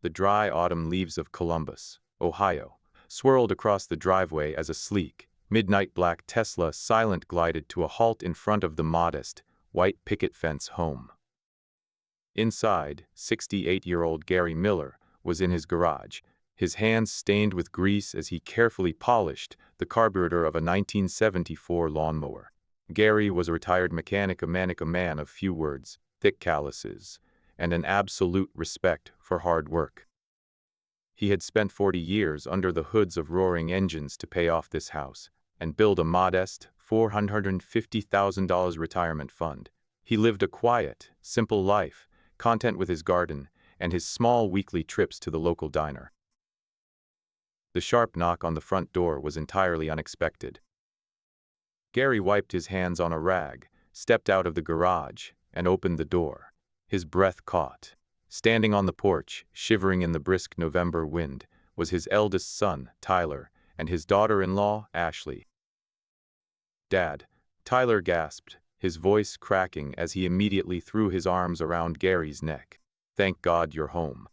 The dry autumn leaves of Columbus, Ohio, swirled across the driveway as a sleek, midnight black Tesla silent glided to a halt in front of the modest, white picket fence home. Inside, 68-year-old Gary Miller was in his garage, his hands stained with grease as he carefully polished the carburetor of a 1974 lawnmower. Gary was a retired mechanic, a man of few words, thick calluses, and an absolute respect for hard work. He had spent 40 years under the hoods of roaring engines to pay off this house and build a modest $450,000 retirement fund. He lived a quiet, simple life, content with his garden and his small weekly trips to the local diner. The sharp knock on the front door was entirely unexpected. Gary wiped his hands on a rag, stepped out of the garage, and opened the door. His breath caught. Standing on the porch, shivering in the brisk November wind, was his eldest son, Tyler, and his daughter-in-law, Ashley. "Dad," Tyler gasped, his voice cracking as he immediately threw his arms around Gary's neck. "Thank God you're home."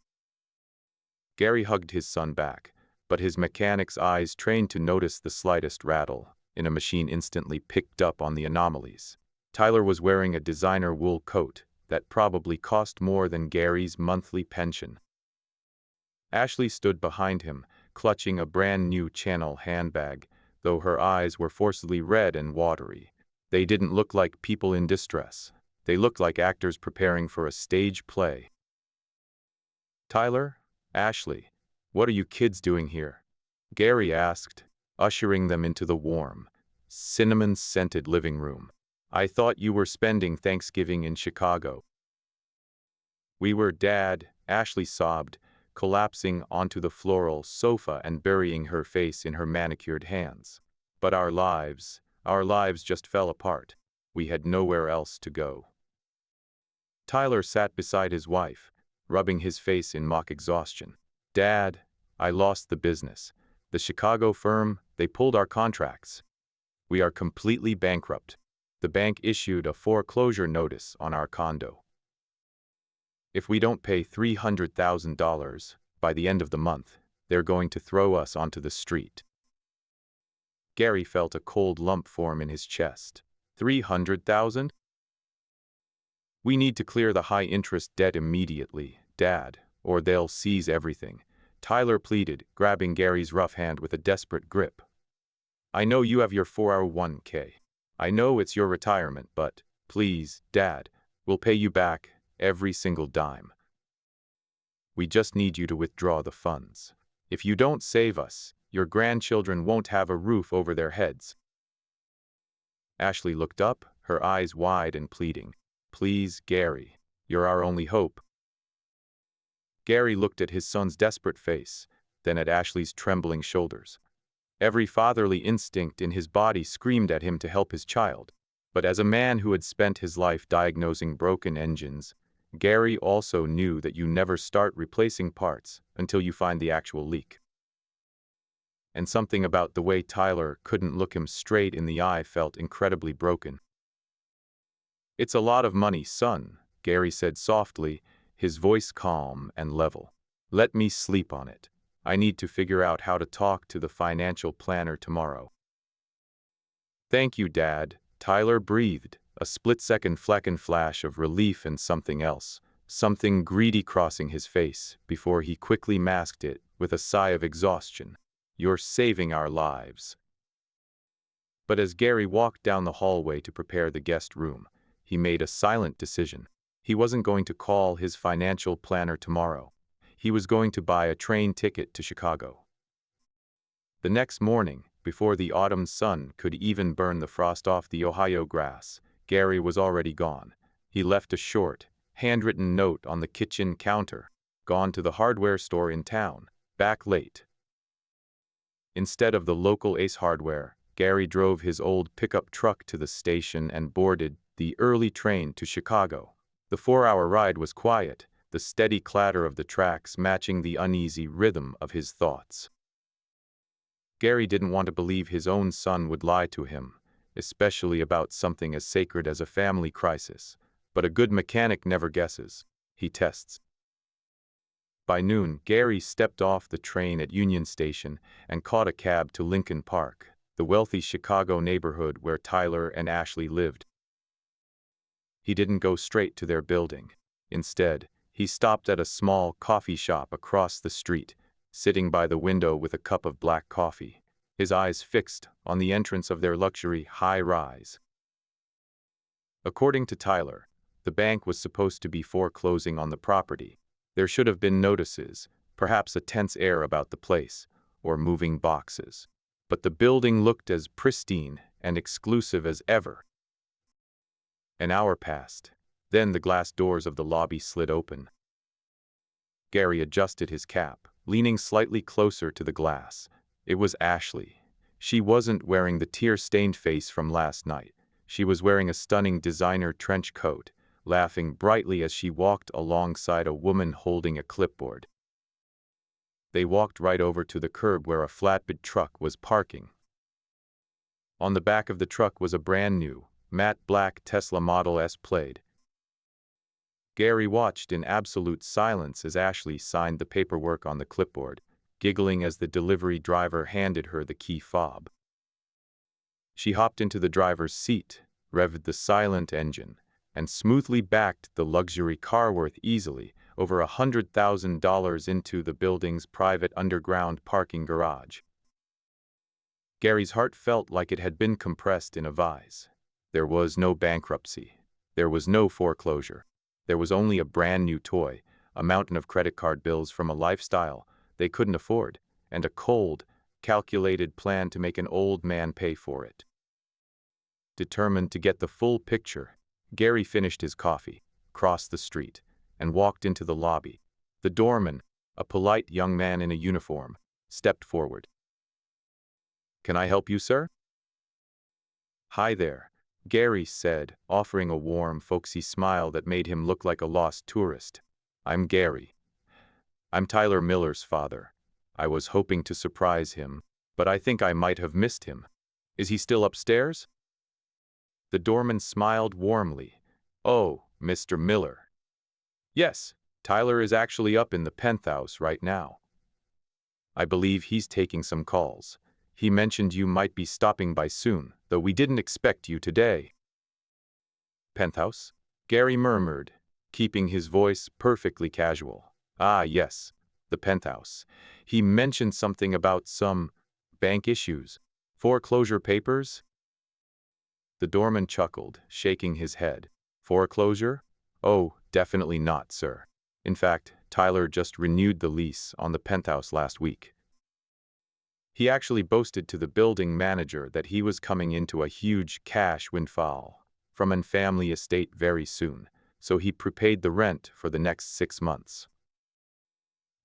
Gary hugged his son back, but his mechanic's eyes, trained to notice the slightest rattle in a machine, instantly picked up on the anomalies. Tyler was wearing a designer wool coat that probably cost more than Gary's monthly pension. Ashley stood behind him, clutching a brand-new Channel handbag, though her eyes were forcibly red and watery. They didn't look like people in distress. They looked like actors preparing for a stage play. "Tyler, Ashley, what are you kids doing here?" Gary asked, ushering them into the warm, cinnamon-scented living room. "I thought you were spending Thanksgiving in Chicago." "We were, Dad," Ashley sobbed, collapsing onto the floral sofa and burying her face in her manicured hands. "But our lives just fell apart. We had nowhere else to go." Tyler sat beside his wife, rubbing his face in mock exhaustion. "Dad, I lost the business. The Chicago firm, they pulled our contracts. We are completely bankrupt. The bank issued a foreclosure notice on our condo. If we don't pay $300,000 by the end of the month, they're going to throw us onto the street." Gary felt a cold lump form in his chest. $300,000? "We need to clear the high-interest debt immediately, Dad, or they'll seize everything," Tyler pleaded, grabbing Gary's rough hand with a desperate grip. "I know you have your 401k. I know it's your retirement, but please, Dad, we'll pay you back every single dime. We just need you to withdraw the funds. If you don't save us, your grandchildren won't have a roof over their heads." Ashley looked up, her eyes wide and pleading. "Please, Gary, you're our only hope." Gary looked at his son's desperate face, then at Ashley's trembling shoulders. Every fatherly instinct in his body screamed at him to help his child. But as a man who had spent his life diagnosing broken engines, Gary also knew that you never start replacing parts until you find the actual leak. And something about the way Tyler couldn't look him straight in the eye felt incredibly broken. "It's a lot of money, son," Gary said softly, his voice calm and level. "Let me sleep on it. I need to figure out how to talk to the financial planner tomorrow." "Thank you, Dad," Tyler breathed, a split-second flash of relief and something else, something greedy crossing his face, before he quickly masked it with a sigh of exhaustion. "You're saving our lives." But as Gary walked down the hallway to prepare the guest room, he made a silent decision. He wasn't going to call his financial planner tomorrow. He was going to buy a train ticket to Chicago. The next morning, before the autumn sun could even burn the frost off the Ohio grass, Gary was already gone. He left a short, handwritten note on the kitchen counter. "Gone to the hardware store in town. Back late." Instead of the local Ace Hardware, Gary drove his old pickup truck to the station and boarded the early train to Chicago. The 4-hour ride was quiet, the steady clatter of the tracks matching the uneasy rhythm of his thoughts. Gary didn't want to believe his own son would lie to him, especially about something as sacred as a family crisis. But a good mechanic never guesses. He tests. By noon, Gary stepped off the train at Union Station and caught a cab to Lincoln Park, the wealthy Chicago neighborhood where Tyler and Ashley lived. He didn't go straight to their building. Instead, he stopped at a small coffee shop across the street, sitting by the window with a cup of black coffee, his eyes fixed on the entrance of their luxury high-rise. According to Tyler, the bank was supposed to be foreclosing on the property. There should have been notices, perhaps a tense air about the place, or moving boxes. But the building looked as pristine and exclusive as ever. An hour passed. Then the glass doors of the lobby slid open. Gary adjusted his cap, leaning slightly closer to the glass. It was Ashley. She wasn't wearing the tear-stained face from last night. She was wearing a stunning designer trench coat, laughing brightly as she walked alongside a woman holding a clipboard. They walked right over to the curb where a flatbed truck was parking. On the back of the truck was a brand-new, matte black Tesla Model S Plaid. Gary watched in absolute silence as Ashley signed the paperwork on the clipboard, giggling as the delivery driver handed her the key fob. She hopped into the driver's seat, revved the silent engine, and smoothly backed the luxury car worth easily over $100,000 into the building's private underground parking garage. Gary's heart felt like it had been compressed in a vise. There was no bankruptcy. There was no foreclosure. There was only a brand new toy, a mountain of credit card bills from a lifestyle they couldn't afford, and a cold, calculated plan to make an old man pay for it. Determined to get the full picture, Gary finished his coffee, crossed the street, and walked into the lobby. The doorman, a polite young man in a uniform, stepped forward. "Can I help you, sir?" "Hi there," Gary said, offering a warm, folksy smile that made him look like a lost tourist. "I'm Gary. I'm Tyler Miller's father. I was hoping to surprise him, but I think I might have missed him. Is he still upstairs?" The doorman smiled warmly. "Oh, Mr. Miller. Yes, Tyler is actually up in the penthouse right now. I believe he's taking some calls. He mentioned you might be stopping by soon, though we didn't expect you today." "Penthouse?" Gary murmured, keeping his voice perfectly casual. "Ah, yes, the penthouse. He mentioned something about some bank issues. Foreclosure papers?" The doorman chuckled, shaking his head. "Foreclosure? Oh, definitely not, sir. In fact, Tyler just renewed the lease on the penthouse last week. He actually boasted to the building manager that he was coming into a huge cash windfall from a family estate very soon, so he prepaid the rent for the next 6 months."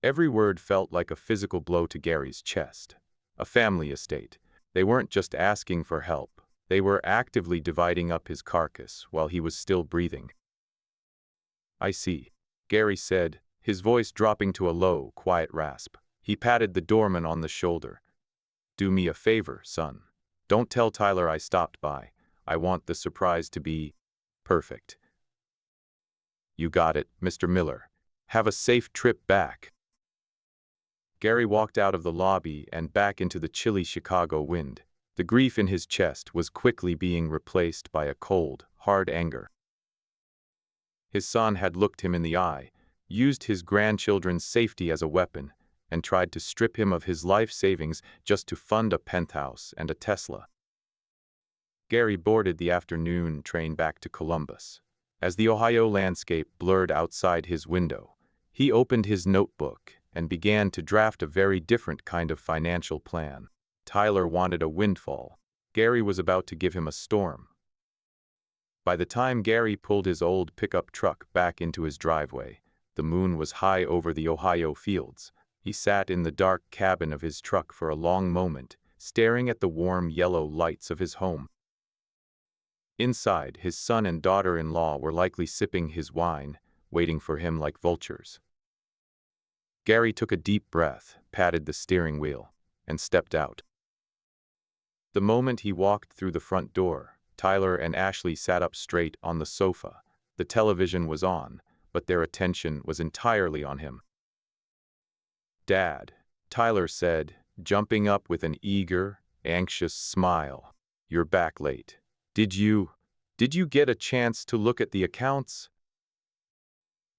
Every word felt like a physical blow to Gary's chest. A family estate. They weren't just asking for help. They were actively dividing up his carcass while he was still breathing. "I see," Gary said, his voice dropping to a low, quiet rasp. He patted the doorman on the shoulder. "Do me a favor, son. Don't tell Tyler I stopped by. I want the surprise to be perfect." "You got it, Mr. Miller. Have a safe trip back." Gary walked out of the lobby and back into the chilly Chicago wind. The grief in his chest was quickly being replaced by a cold, hard anger. His son had looked him in the eye, used his grandchildren's safety as a weapon, and tried to strip him of his life savings just to fund a penthouse and a Tesla. Gary boarded the afternoon train back to Columbus. As the Ohio landscape blurred outside his window, he opened his notebook and began to draft a very different kind of financial plan. Tyler wanted a windfall. Gary was about to give him a storm. By the time Gary pulled his old pickup truck back into his driveway, the moon was high over the Ohio fields. He sat in the dark cabin of his truck for a long moment, staring at the warm yellow lights of his home. Inside, his son and daughter-in-law were likely sipping his wine, waiting for him like vultures. Gary took a deep breath, patted the steering wheel, and stepped out. The moment he walked through the front door, Tyler and Ashley sat up straight on the sofa. The television was on, but their attention was entirely on him. Dad, Tyler said, jumping up with an eager, anxious smile. You're back late. Did you get a chance to look at the accounts?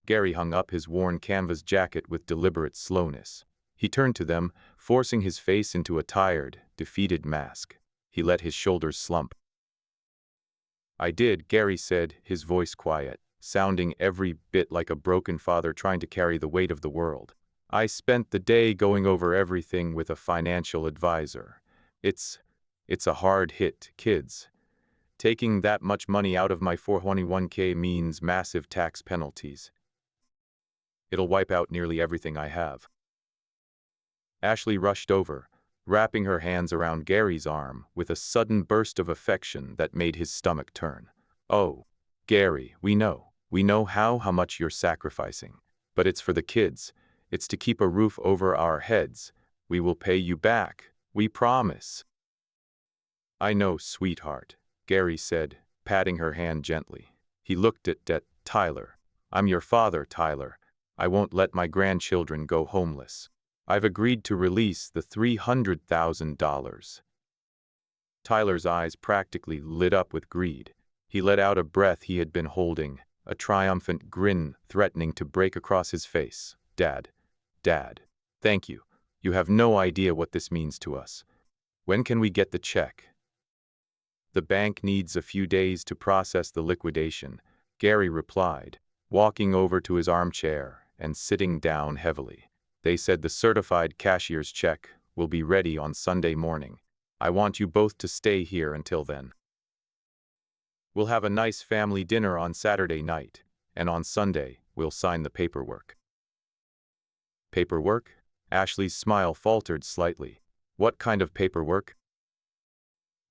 Gary hung up his worn canvas jacket with deliberate slowness. He turned to them, forcing his face into a tired, defeated mask. He let his shoulders slump. I did, Gary said, his voice quiet, sounding every bit like a broken father trying to carry the weight of the world. I spent the day going over everything with a financial advisor. It's a hard hit, kids. Taking that much money out of my 401k means massive tax penalties. It'll wipe out nearly everything I have. Ashley rushed over, wrapping her hands around Gary's arm with a sudden burst of affection that made his stomach turn. Oh, Gary, we know how much you're sacrificing. But it's for the kids. It's to keep a roof over our heads. We will pay you back. We promise. I know, sweetheart, Gary said, patting her hand gently. He looked at Tyler. I'm your father, Tyler. I won't let my grandchildren go homeless. I've agreed to release the $300,000. Tyler's eyes practically lit up with greed. He let out a breath he had been holding, a triumphant grin threatening to break across his face. Dad, thank you. You have no idea what this means to us. When can we get the check? The bank needs a few days to process the liquidation, Gary replied, walking over to his armchair and sitting down heavily. They said the certified cashier's check will be ready on Sunday morning. I want you both to stay here until then. We'll have a nice family dinner on Saturday night, and on Sunday, we'll sign the paperwork. Paperwork? Ashley's smile faltered slightly. What kind of paperwork?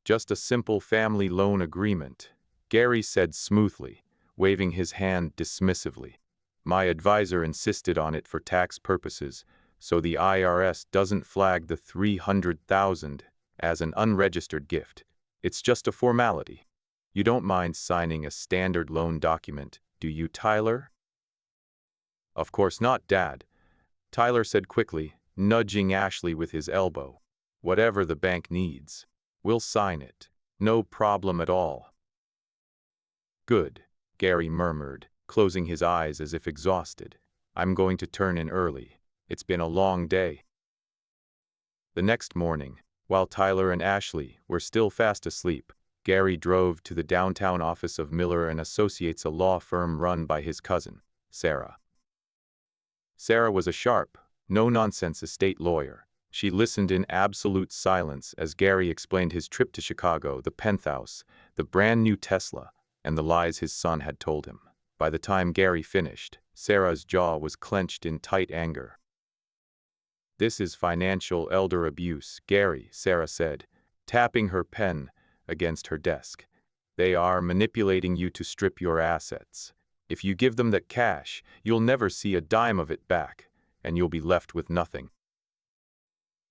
Just a simple family loan agreement, Gary said smoothly, waving his hand dismissively. My advisor insisted on it for tax purposes, so the IRS doesn't flag the $300,000 as an unregistered gift. It's just a formality. You don't mind signing a standard loan document, do you, Tyler? Of course not, Dad, Tyler said quickly, nudging Ashley with his elbow. Whatever the bank needs, we'll sign it. No problem at all. Good, Gary murmured, closing his eyes as if exhausted. I'm going to turn in early. It's been a long day. The next morning, while Tyler and Ashley were still fast asleep, Gary drove to the downtown office of Miller and Associates, a law firm run by his cousin, Sarah. Sarah was a sharp, no-nonsense estate lawyer. She listened in absolute silence as Gary explained his trip to Chicago, the penthouse, the brand-new Tesla, and the lies his son had told him. By the time Gary finished, Sarah's jaw was clenched in tight anger. This is financial elder abuse, Gary, Sarah said, tapping her pen against her desk. They are manipulating you to strip your assets. If you give them that cash, you'll never see a dime of it back, and you'll be left with nothing.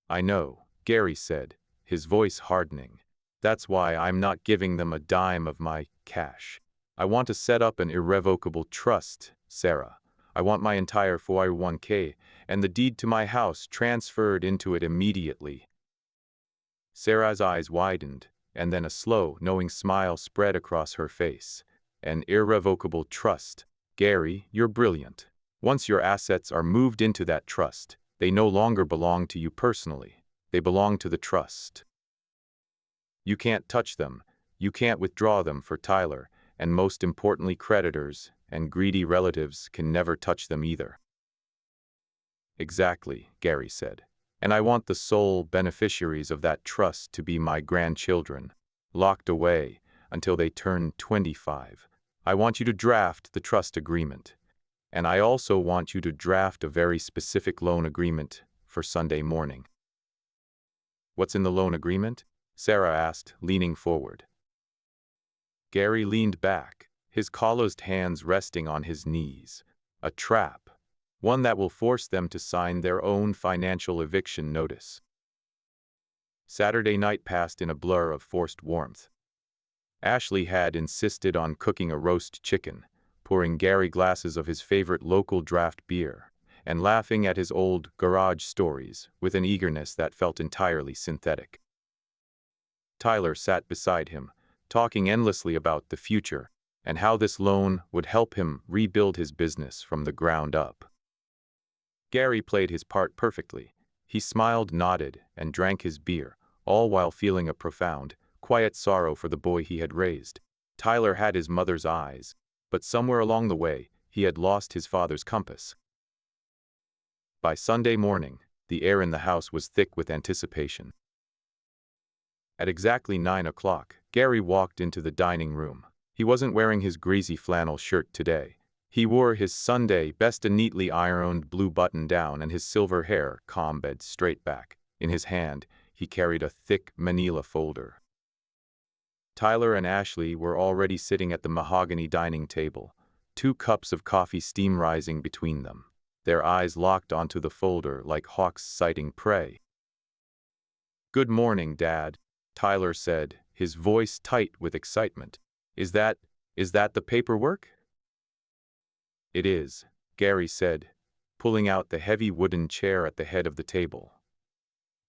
I know, Gary said, his voice hardening. That's why I'm not giving them a dime of my cash. I want to set up an irrevocable trust, Sarah. I want my entire 401k and the deed to my house transferred into it immediately. Sarah's eyes widened, and then a slow, knowing smile spread across her face. An irrevocable trust. Gary, you're brilliant. Once your assets are moved into that trust, they no longer belong to you personally. They belong to the trust. You can't touch them. You can't withdraw them for Tyler, and most importantly, creditors and greedy relatives can never touch them either. Exactly, Gary said. And I want the sole beneficiaries of that trust to be my grandchildren, locked away until they turn 25. I want you to draft the trust agreement. And I also want you to draft a very specific loan agreement for Sunday morning. What's in the loan agreement? Sarah asked, leaning forward. Gary leaned back, his calloused hands resting on his knees. A trap. One that will force them to sign their own financial eviction notice. Saturday night passed in a blur of forced warmth. Ashley had insisted on cooking a roast chicken, pouring Gary glasses of his favorite local draft beer, and laughing at his old garage stories with an eagerness that felt entirely synthetic. Tyler sat beside him, talking endlessly about the future and how this loan would help him rebuild his business from the ground up. Gary played his part perfectly. He smiled, nodded, and drank his beer, all while feeling a profound, quiet sorrow for the boy he had raised. Tyler had his mother's eyes, but somewhere along the way, he had lost his father's compass. By Sunday morning, the air in the house was thick with anticipation. At exactly 9 o'clock, Gary walked into the dining room. He wasn't wearing his greasy flannel shirt today. He wore his Sunday best, a neatly ironed blue button-down, and his silver hair combed straight back. In his hand, he carried a thick manila folder. Tyler and Ashley were already sitting at the mahogany dining table, 2 cups of coffee steam rising between them, their eyes locked onto the folder like hawks sighting prey. "Good morning, Dad," Tyler said, his voice tight with excitement. Is that the paperwork?" "It is," Gary said, pulling out the heavy wooden chair at the head of the table.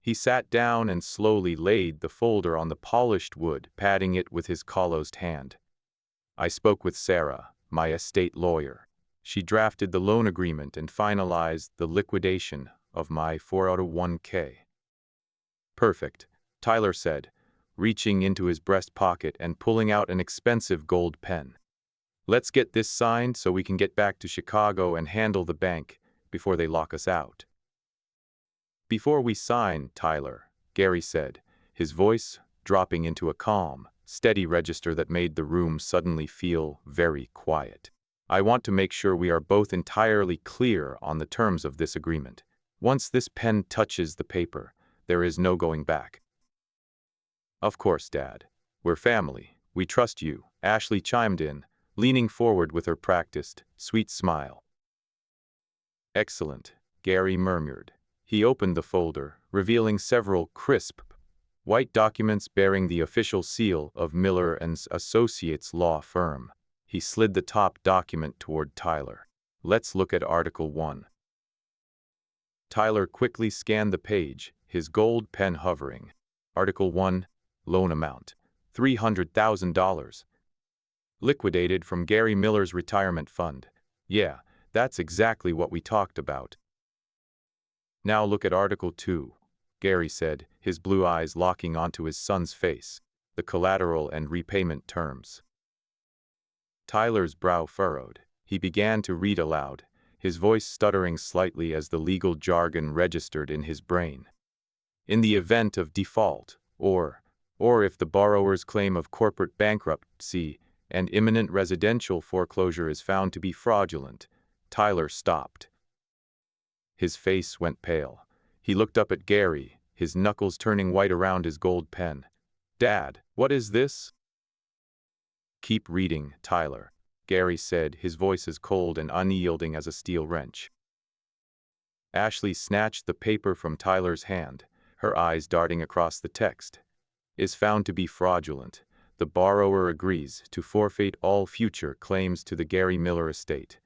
He sat down and slowly laid the folder on the polished wood, patting it with his calloused hand. "I spoke with Sarah, my estate lawyer. She drafted the loan agreement and finalized the liquidation of my 401k. "Perfect," Tyler said, reaching into his breast pocket and pulling out an expensive gold pen. "Let's get this signed so we can get back to Chicago and handle the bank before they lock us out." "Before we sign, Tyler," Gary said, his voice dropping into a calm, steady register that made the room suddenly feel very quiet. "I want to make sure we are both entirely clear on the terms of this agreement. Once this pen touches the paper, there is no going back." "Of course, Dad. We're family. We trust you," Ashley chimed in, leaning forward with her practiced, sweet smile. "Excellent," Gary murmured. He opened the folder, revealing several crisp, white documents bearing the official seal of Miller and Associates law firm. He slid the top document toward Tyler. "Let's look at Article 1. Tyler quickly scanned the page, his gold pen hovering. Article 1, loan amount, $300,000. Liquidated from Gary Miller's retirement fund. Yeah, that's exactly what we talked about. Now look at Article 2, Gary said, his blue eyes locking onto his son's face. The collateral and repayment terms. Tyler's brow furrowed. He began to read aloud, his voice stuttering slightly as the legal jargon registered in his brain. "In the event of default, or if the borrower's claim of corporate bankruptcy and imminent residential foreclosure is found to be fraudulent," Tyler stopped. His face went pale. He looked up at Gary, his knuckles turning white around his gold pen. "Dad, what is this?" "Keep reading, Tyler," Gary said, his voice as cold and unyielding as a steel wrench. Ashley snatched the paper from Tyler's hand, her eyes darting across the text. "Is found to be fraudulent. The borrower agrees to forfeit all future claims to the Gary Miller estate.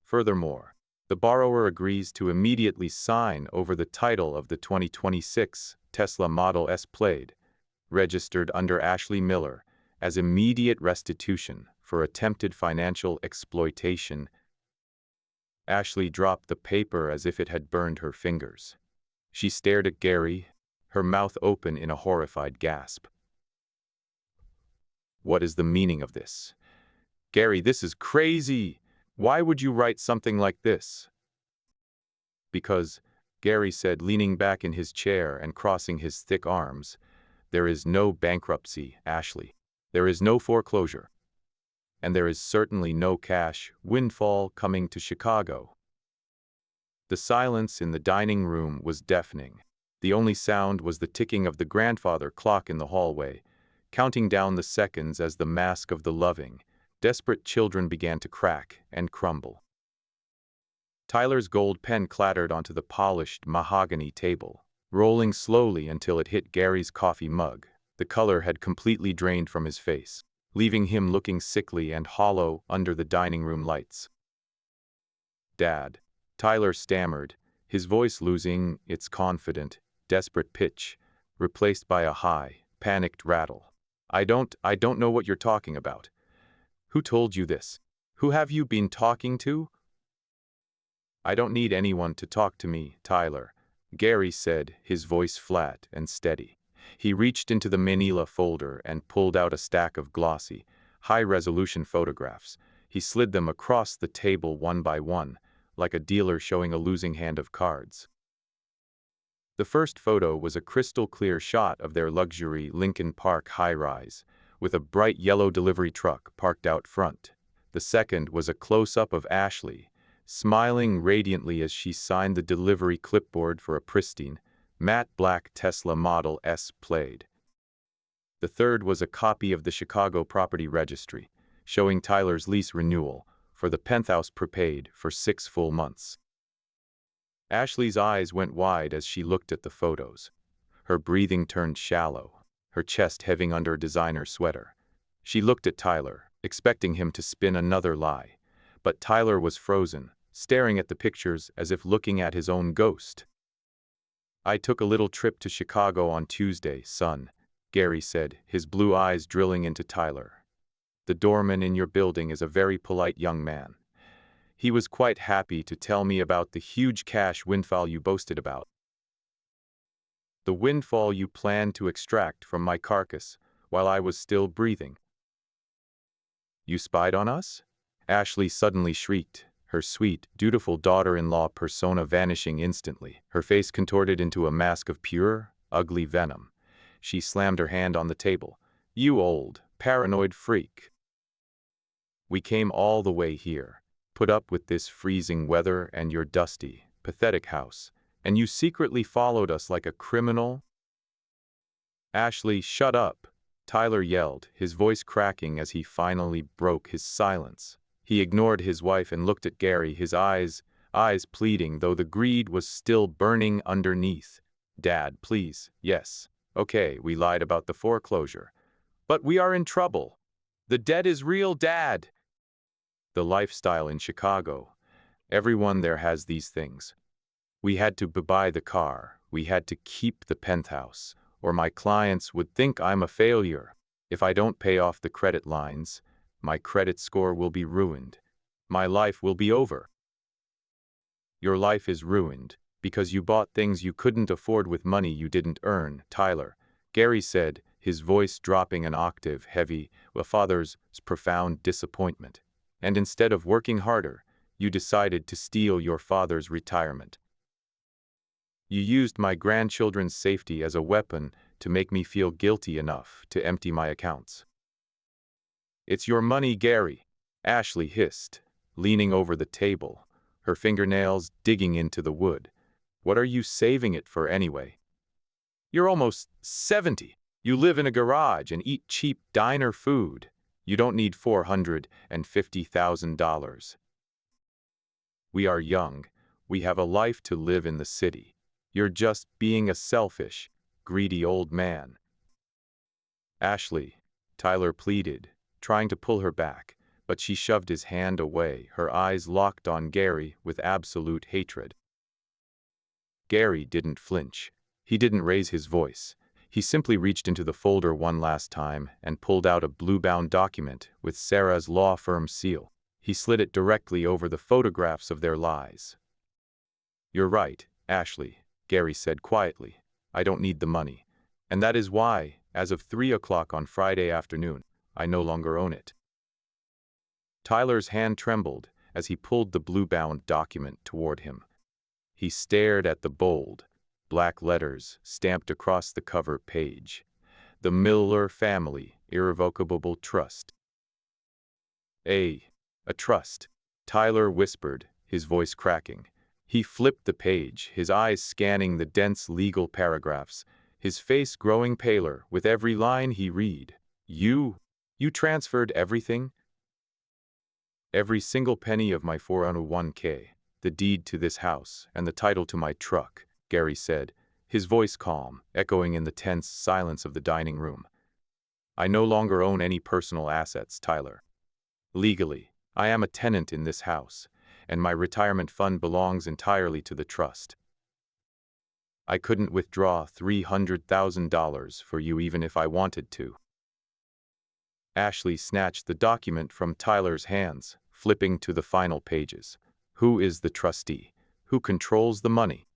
Furthermore, the borrower agrees to immediately sign over the title of the 2026 Tesla Model S Plaid, registered under Ashley Miller, as immediate restitution for attempted financial exploitation." Ashley dropped the paper as if it had burned her fingers. She stared at Gary, her mouth open in a horrified gasp. "What is the meaning of this? Gary, this is crazy! Why would you write something like this?" "Because," Gary said, leaning back in his chair and crossing his thick arms, "there is no bankruptcy, Ashley. There is no foreclosure. And there is certainly no cash windfall coming to Chicago." The silence in the dining room was deafening. The only sound was the ticking of the grandfather clock in the hallway, counting down the seconds as the mask of the loving, desperate children began to crack and crumble. Tyler's gold pen clattered onto the polished mahogany table, rolling slowly until it hit Gary's coffee mug. The color had completely drained from his face, leaving him looking sickly and hollow under the dining room lights. "Dad," Tyler stammered, his voice losing its confident, desperate pitch, replaced by a high, panicked rattle. I don't know what you're talking about. Who told you this? Who have you been talking to? I don't need anyone to talk to me, Tyler, Gary said, his voice flat and steady. He reached into the manila folder and pulled out a stack of glossy, high-resolution photographs. He slid them across the table one by one, like a dealer showing a losing hand of cards. The first photo was a crystal-clear shot of their luxury Lincoln Park high-rise, with a bright yellow delivery truck parked out front. The second was a close-up of Ashley, smiling radiantly as she signed the delivery clipboard for a pristine, matte black Tesla Model S Plaid. The third was a copy of the Chicago Property Registry, showing Tyler's lease renewal for the penthouse prepaid for 6 full months. Ashley's eyes went wide as she looked at the photos. Her breathing turned shallow, her chest heaving under a designer sweater. She looked at Tyler, expecting him to spin another lie, but Tyler was frozen, staring at the pictures as if looking at his own ghost. I took a little trip to Chicago on Tuesday, son, Gary said, his blue eyes drilling into Tyler. The doorman in your building is a very polite young man. He was quite happy to tell me about the huge cash windfall you boasted about. The windfall you planned to extract from my carcass while I was still breathing. You spied on us? Ashley suddenly shrieked, her sweet, dutiful daughter-in-law persona vanishing instantly, her face contorted into a mask of pure, ugly venom. She slammed her hand on the table. You old, paranoid freak. We came all the way here, put up with this freezing weather and your dusty, pathetic house, and you secretly followed us like a criminal? Ashley, shut up, Tyler yelled, his voice cracking as he finally broke his silence. He ignored his wife and looked at Gary, his eyes pleading, though the greed was still burning underneath. Dad, please, yes. Okay, we lied about the foreclosure. But we are in trouble. The debt is real, Dad. The lifestyle in Chicago. Everyone there has these things. We had to buy the car. We had to keep the penthouse, or my clients would think I'm a failure. If I don't pay off the credit lines, my credit score will be ruined. My life will be over. Your life is ruined because you bought things you couldn't afford with money you didn't earn, Tyler, Gary said, his voice dropping an octave heavy with father's profound disappointment. And instead of working harder, you decided to steal your father's retirement. You used my grandchildren's safety as a weapon to make me feel guilty enough to empty my accounts. It's your money, Gary, Ashley hissed, leaning over the table, her fingernails digging into the wood. What are you saving it for anyway? You're almost 70. You live in a garage and eat cheap diner food. You don't need $450,000. We are young. We have a life to live in the city. You're just being a selfish, greedy old man. Ashley, Tyler pleaded, trying to pull her back, but she shoved his hand away, her eyes locked on Gary with absolute hatred. Gary didn't flinch. He didn't raise his voice. He simply reached into the folder one last time and pulled out a blue-bound document with Sarah's law firm seal. He slid it directly over the photographs of their lies. You're right, Ashley, Gary said quietly. I don't need the money. And that is why, as of 3 o'clock on Friday afternoon, I no longer own it. Tyler's hand trembled as he pulled the blue-bound document toward him. He stared at the bold, black letters stamped across the cover page. The Miller Family Irrevocable Trust. A trust, Tyler whispered, his voice cracking. He flipped the page, his eyes scanning the dense legal paragraphs, his face growing paler with every line he read. You transferred everything? Every single penny of my 401k, the deed to this house, and the title to my truck, Gary said, his voice calm, echoing in the tense silence of the dining room. I no longer own any personal assets, Tyler. Legally, I am a tenant in this house, and my retirement fund belongs entirely to the trust. I couldn't withdraw $300,000 for you even if I wanted to. Ashley snatched the document from Tyler's hands, flipping to the final pages. Who is the trustee? Who controls the money?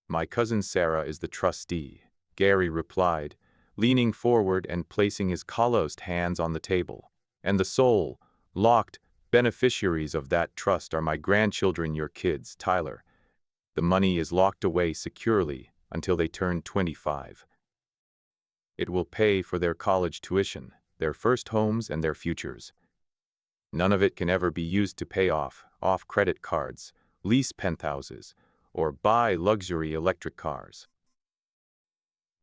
My cousin Sarah is the trustee, Gary replied, leaning forward and placing his calloused hands on the table. And the sole, locked beneficiaries of that trust are my grandchildren, your kids, Tyler. The money is locked away securely until they turn 25. It will pay for their college tuition, their first homes, and their futures. None of it can ever be used to pay off credit cards, lease penthouses, or buy luxury electric cars.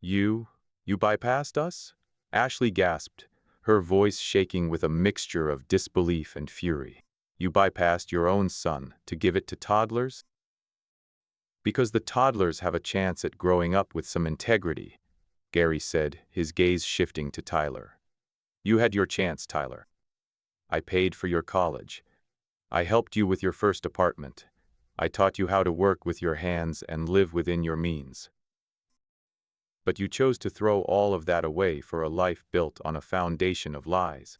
You bypassed us? Ashley gasped, her voice shaking with a mixture of disbelief and fury. You bypassed your own son to give it to toddlers? Because the toddlers have a chance at growing up with some integrity, Gary said, his gaze shifting to Tyler. You had your chance, Tyler. I paid for your college. I helped you with your first apartment. I taught you how to work with your hands and live within your means. But you chose to throw all of that away for a life built on a foundation of lies.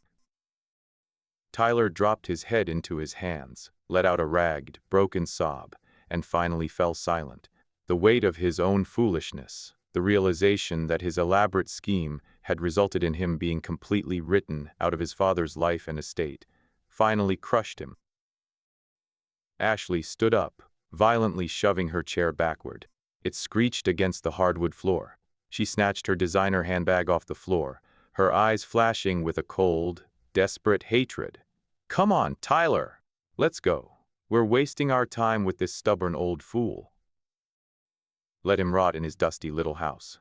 Tyler dropped his head into his hands, let out a ragged, broken sob, and finally fell silent. The weight of his own foolishness, the realization that his elaborate scheme had resulted in him being completely written out of his father's life and estate, finally crushed him. Ashley stood up, violently shoving her chair backward. It screeched against the hardwood floor. She snatched her designer handbag off the floor, her eyes flashing with a cold, desperate hatred. Come on, Tyler! Let's go. We're wasting our time with this stubborn old fool. Let him rot in his dusty little house.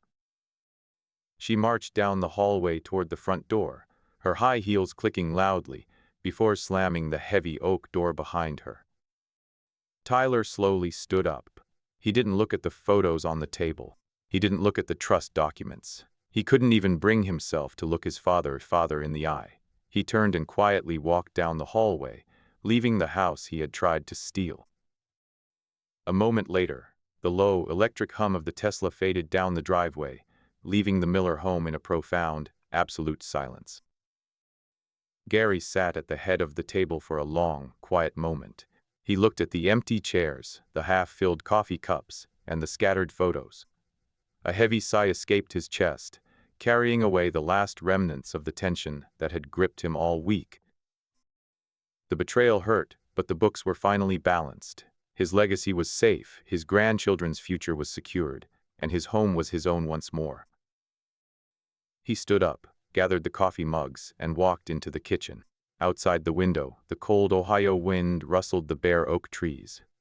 She marched down the hallway toward the front door, her high heels clicking loudly, before slamming the heavy oak door behind her. Tyler slowly stood up. He didn't look at the photos on the table. He didn't look at the trust documents. He couldn't even bring himself to look his father in the eye. He turned and quietly walked down the hallway, leaving the house he had tried to steal. A moment later, the low, electric hum of the Tesla faded down the driveway, leaving the Miller home in a profound, absolute silence. Gary sat at the head of the table for a long, quiet moment. He looked at the empty chairs, the half-filled coffee cups, and the scattered photos. A heavy sigh escaped his chest, carrying away the last remnants of the tension that had gripped him all week. The betrayal hurt, but the books were finally balanced. His legacy was safe, his grandchildren's future was secured, and his home was his own once more. He stood up, gathered the coffee mugs, and walked into the kitchen. Outside the window, the cold Ohio wind rustled the bare oak trees.